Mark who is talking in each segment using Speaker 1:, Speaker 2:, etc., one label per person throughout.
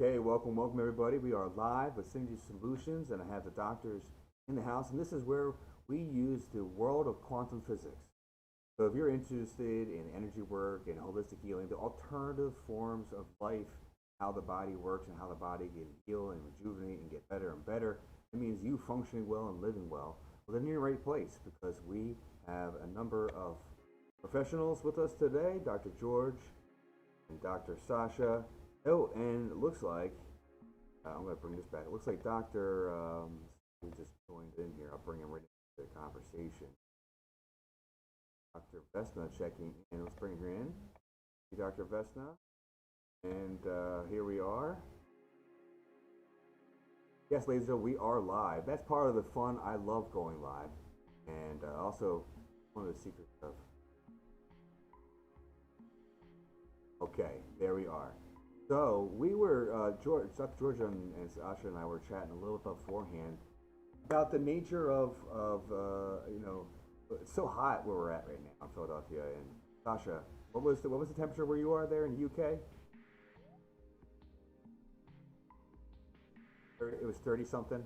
Speaker 1: Okay, welcome everybody. We are live with Synergy Solutions, and I have the doctors in the house, and this is where we use the world of quantum physics. So if you're interested in energy work and holistic healing, the alternative forms of life, how the body works and how the body can heal and rejuvenate and get better and better, it means you functioning well and living well. Well, then you're in the right place because we have a number of professionals with us today, Dr. George and Dr. Sasha. Oh, and it looks like I'm going to bring this back. It looks like Dr. He just joined in here. I'll bring him right into the conversation. Dr. Vesna checking in. Let's bring her in. Dr. Vesna. And here we are. Yes, ladies and gentlemen, we are live. That's part of the fun. I love going live. And also, one of the secrets of. Okay, there we are. So we were, Dr. Georgia and Sasha and I were chatting a little bit beforehand about the nature of it's so hot where we're at right now in Philadelphia. And Sasha, what was the temperature where you are there in the UK? It was 30 something.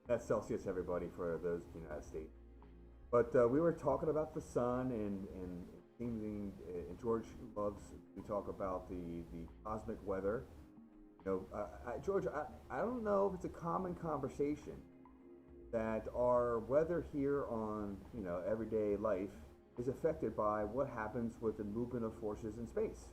Speaker 1: That's Celsius, everybody, for those in the United States. But we were talking about the sun and George loves to talk about the cosmic weather. George, I don't know if it's a common conversation that our weather here on everyday life is affected by what happens with the movement of forces in space.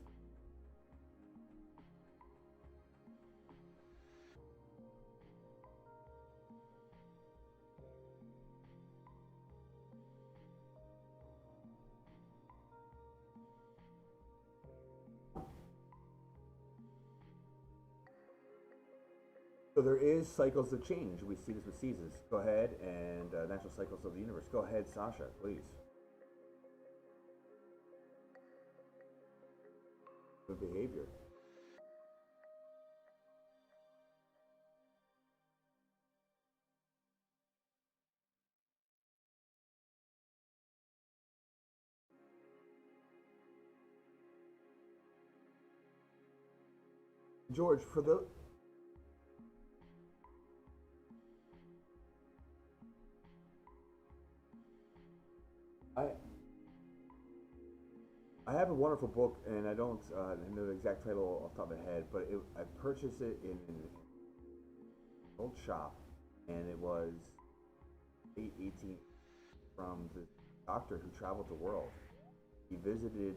Speaker 1: So there is cycles of change. We see this with seasons. Go ahead and natural cycles of the universe. Go ahead, Sasha, please. Good behavior. George, for the I I have a wonderful book, and I don't know the exact title off the top of my head, but I purchased it in an old shop, and it was late 18 from the doctor who traveled the world. He visited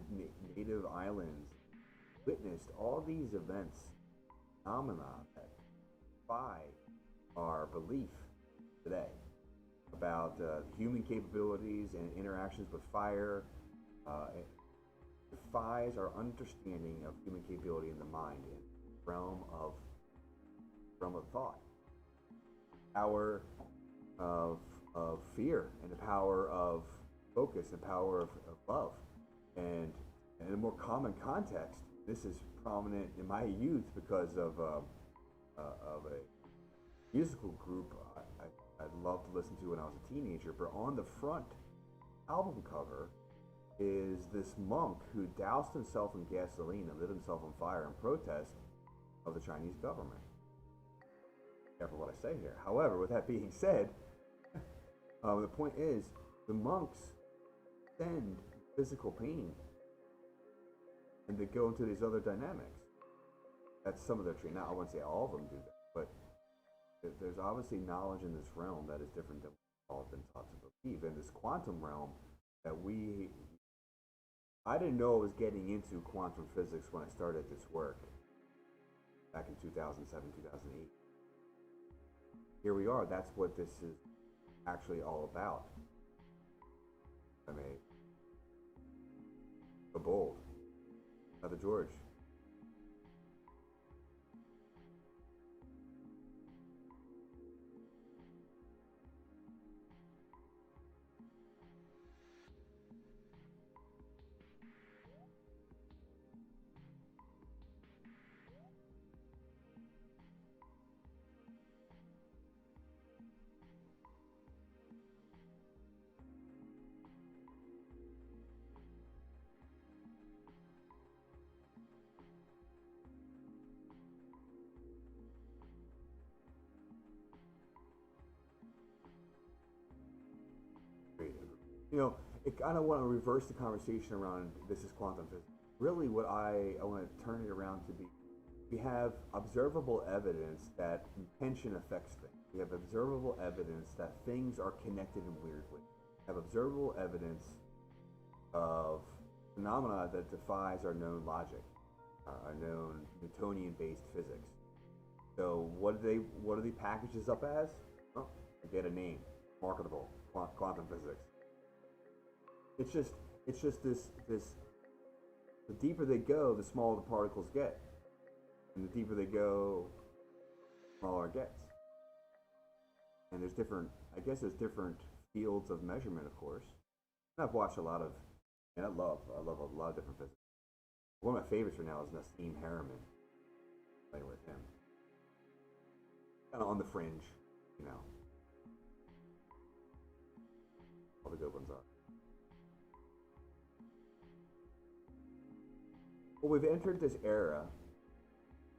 Speaker 1: native islands, witnessed all these events, phenomena that defy our belief today about human capabilities and interactions with fire. It defies our understanding of human capability in the mind and realm of thought, power of fear, and the power of focus, and power of love, and in a more common context. This is prominent in my youth because of a musical group I loved to listen to when I was a teenager. But on the front album cover is this monk who doused himself in gasoline and lit himself on fire in protest of the Chinese government. Careful what I say here. However, with that being said, the point is the monks send physical pain and they go into these other dynamics. That's some of their training. Now, I wouldn't say all of them do that, but there's obviously knowledge in this realm that is different than what we've been taught to believe. In this quantum realm that I didn't know I was getting into quantum physics when I started this work back in 2007, 2008. Here we are. That's what this is actually all about. I mean, so bold. Brother George. You know, it kind of want to reverse the conversation around this is quantum physics. Really, what I want to turn it around to be, we have observable evidence that intention affects things. We have observable evidence that things are connected in weird ways. We have observable evidence of phenomena that defies our known logic, our known Newtonian-based physics. So what do they package this up as? Well, they get a name, marketable, quantum physics. It's just this. The deeper they go, the smaller the particles get, and the deeper they go, the smaller it gets. And there's different. I guess there's different fields of measurement, of course. And I've watched a lot of, and I love a lot of different physics. One of my favorites right now is Nassim Harriman. Playing with him, kind of on the fringe, you know. All the good ones are. Well, we've entered this era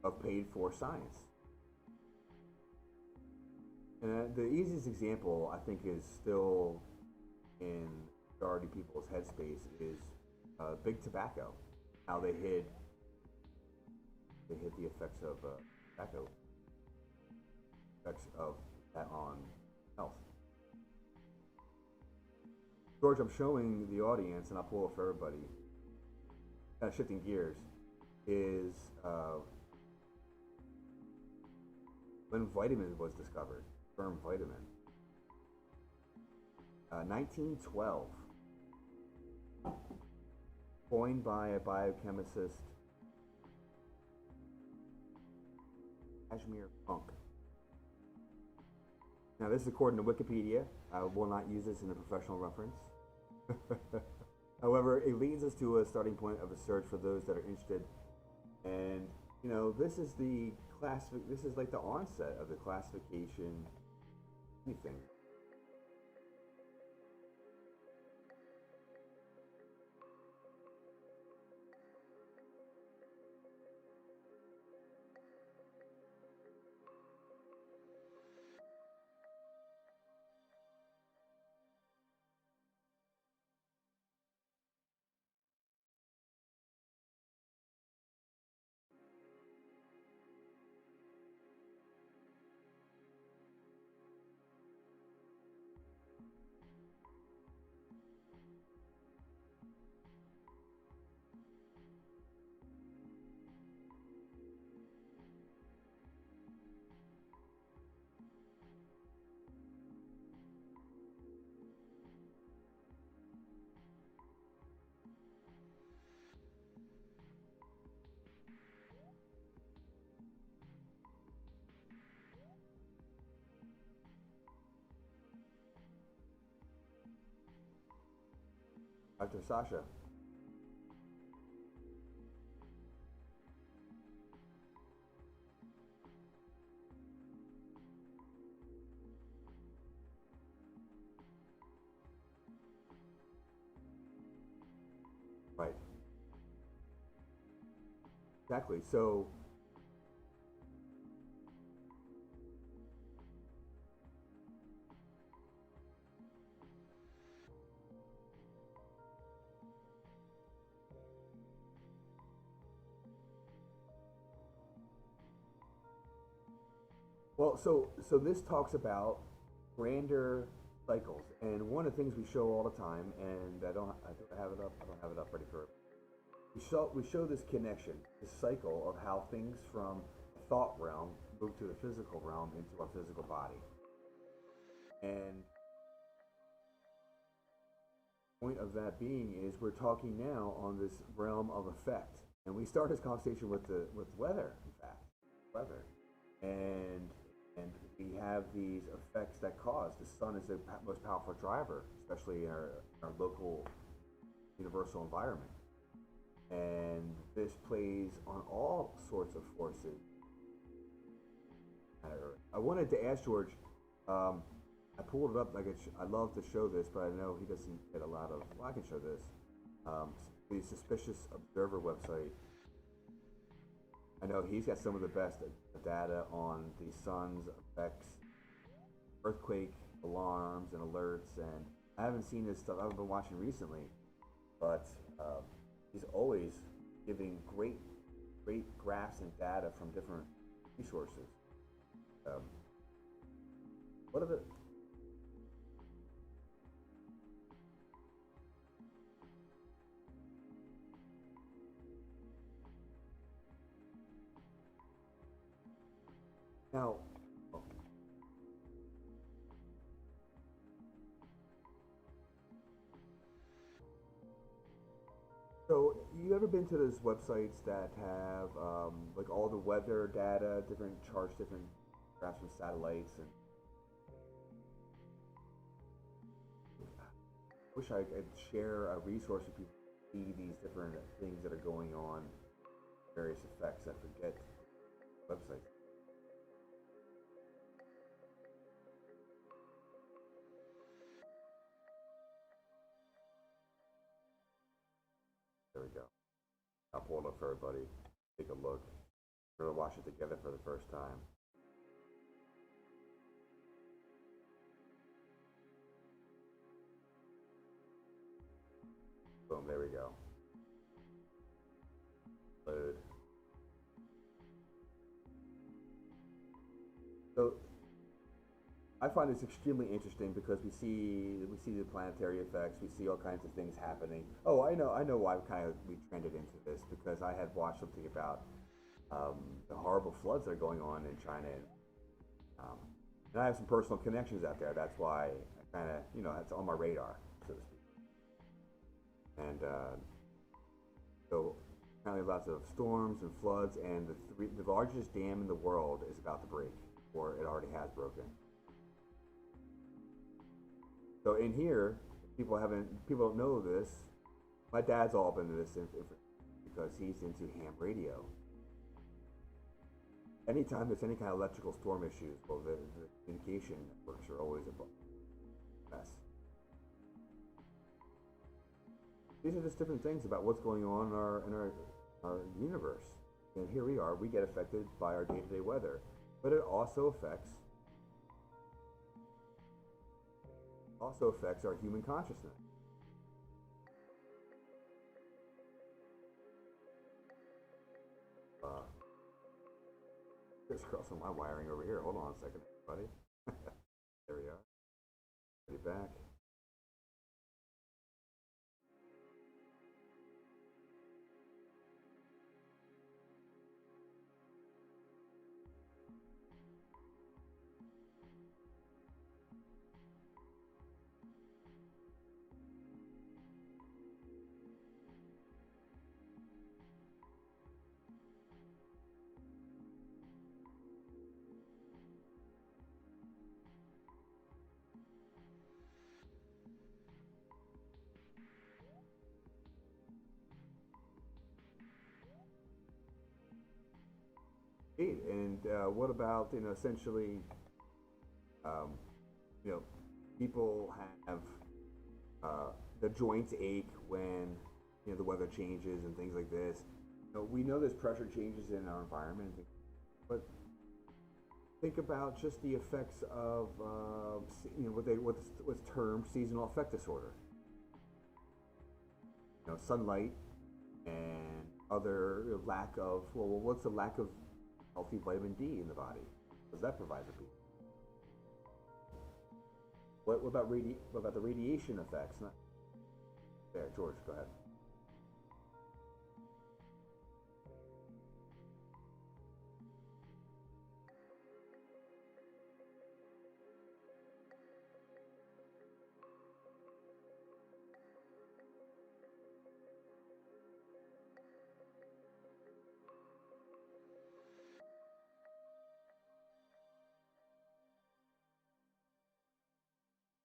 Speaker 1: of paid-for science. And the easiest example, I think, is still in majority people's headspace is big tobacco. How they hid the effects of tobacco, effects of that on health. George, I'm showing the audience, and I'll pull up for everybody, kind of shifting gears, is when vitamin was discovered, sperm vitamin. 1912, coined by a biochemist, Kashmir Funk. Now, this is according to Wikipedia. I will not use this in a professional reference. However, it leads us to a starting point of a search for those that are interested. And, you know, this is the this is like the onset of the classification, anything. Dr. Sasha. Right. Exactly. So, well, so this talks about grander cycles, and one of the things we show all the time, and I don't have it up. I don't have it up ready for it. We show this connection, this cycle of how things from the thought realm move to the physical realm into our physical body. And the point of that being is we're talking now on this realm of effect, and we start this conversation with weather, in fact, weather, and and we have these effects that cause the sun is the most powerful driver, especially in our local universal environment. And this plays on all sorts of forces. I wanted to ask George. I pulled it up. I love to show this, but I know he doesn't get a lot of. Well, I can show this. The Suspicious Observer website. I know he's got some of the best data on the sun's effects, earthquake alarms and alerts, and I haven't seen this stuff I've been watching recently, but he's always giving great graphs and data from different resources. Um, what are the now? So, you ever been to those websites that have like all the weather data, different charts, different graphs from satellites, and wish I could share a resource with people to see these different things that are going on, various effects. I forget websites. There we go. I'll pull it up for everybody. Take a look. We're gonna watch it together for the first time. Boom. There we go. Load. So I find this extremely interesting because we see the planetary effects, we see all kinds of things happening. Oh, I know why we trended into this because I had watched something about the horrible floods that are going on in China, um, and I have some personal connections out there. That's why I kind of that's on my radar, so to speak. And so apparently lots of storms and floods, and the largest dam in the world is about to break, or it already has broken. So in here, people don't know this. My dad's all up into this because he's into ham radio. Anytime there's any kind of electrical storm issues, well, the communication networks are always a mess. These are just different things about what's going on in our universe. And here we are, we get affected by our day-to-day weather, but it also affects our human consciousness. Uh, Crisscross on my wiring over here. Hold on a second, buddy. There we are. Ready back. And what about essentially, um, you know, people have the joints ache when the weather changes and things like this. We know there's pressure changes in our environment, but think about just the effects of what's termed seasonal affect disorder. Sunlight and other lack of what's the lack of healthy vitamin D in the body? What does that provide for people? What about the radiation effects? Not there, George. Go ahead.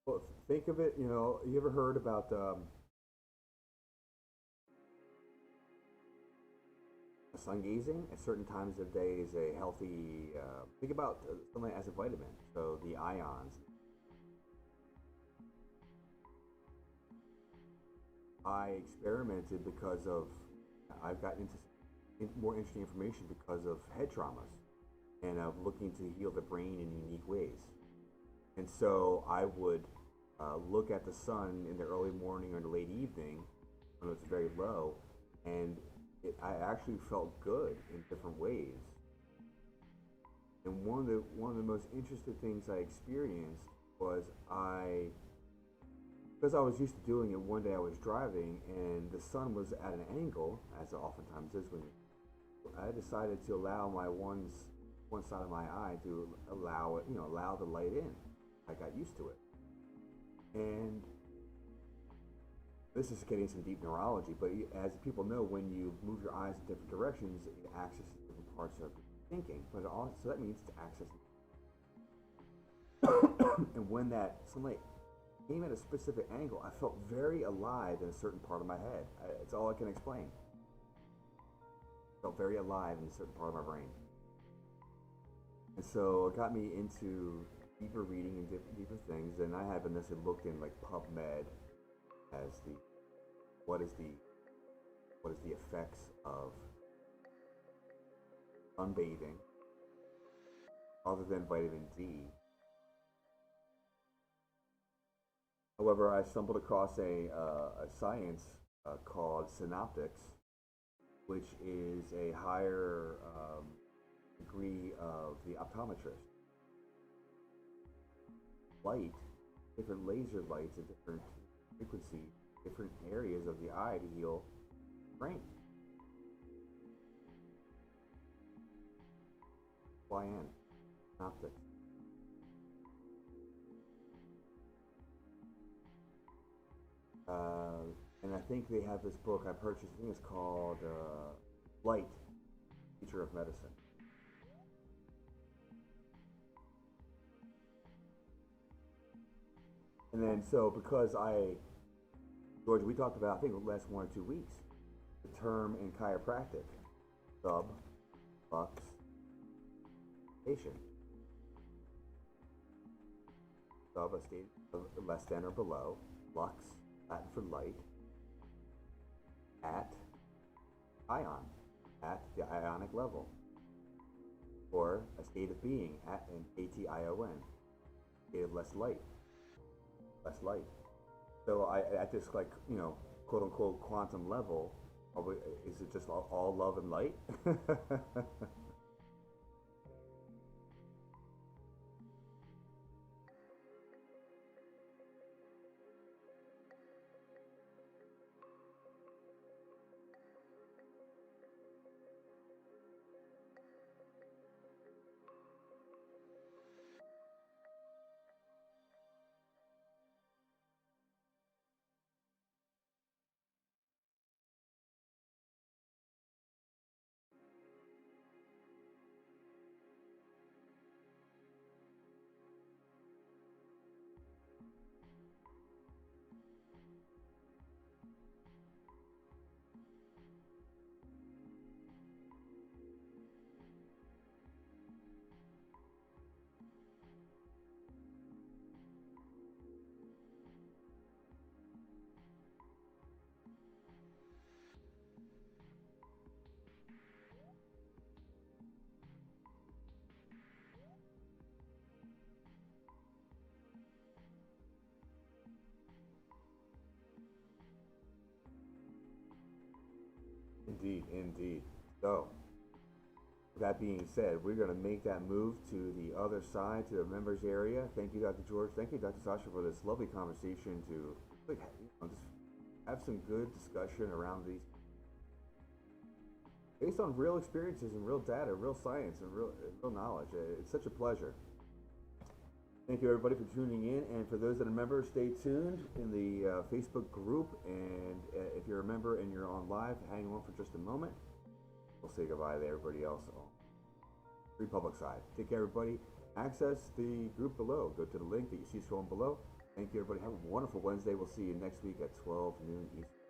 Speaker 1: Well, think of it. You ever heard about sun gazing at certain times of day is a healthy. Think about sunlight as a vitamin. So the ions. I experimented because of I've gotten into more interesting information because of head traumas and of looking to heal the brain in unique ways. And so I would look at the sun in the early morning or the late evening when it's very low, and I actually felt good in different ways. And one of the most interesting things I experienced was because I was used to doing it. One day I was driving and the sun was at an angle, as it oftentimes is when I decided to allow my one side of my eye to allow it, allow the light in. I got used to it, and this is getting some deep neurology. But as people know, when you move your eyes in different directions, it accesses different parts of thinking. But also that means to access. And when that sunlight came at a specific angle, I felt very alive in a certain part of my head. It's all I can explain. I felt very alive in a certain part of my brain. And so it got me into deeper reading and deeper things. And I have initially looked in like PubMed as what is the effects of sunbathing other than vitamin D. However, I stumbled across a science called synoptics, which is a higher degree of the optometrist. Light, different laser lights at different frequencies, different areas of the eye to heal brain. YN, synoptics. And I think they have this book I purchased. I think it's called Light, Future of Medicine. And then, so because George, we talked about, I think, the last 1 or 2 weeks, the term in chiropractic, sub, lux, patient. Sub, a state of less than or below, lux, Latin for light, at ion, at the ionic level, or a state of being at an ATION, state of less light. So at this, like, quote unquote quantum level, is it just all love and light? Indeed, indeed. So, with that being said, we're going to make that move to the other side, to the members area. Thank you, Dr. George. Thank you, Dr. Sasha, for this lovely conversation to just have some good discussion around these, based on real experiences and real data, real science, and real knowledge. It's such a pleasure. Thank you, everybody, for tuning in. And for those that are members, stay tuned in the Facebook group. And if you're a member and you're on live, hang on for just a moment. We'll say goodbye to everybody else on the Republic side. Take care, everybody. Access the group below. Go to the link that you see scrolling below. Thank you, everybody. Have a wonderful Wednesday. We'll see you next week at 12 noon Eastern.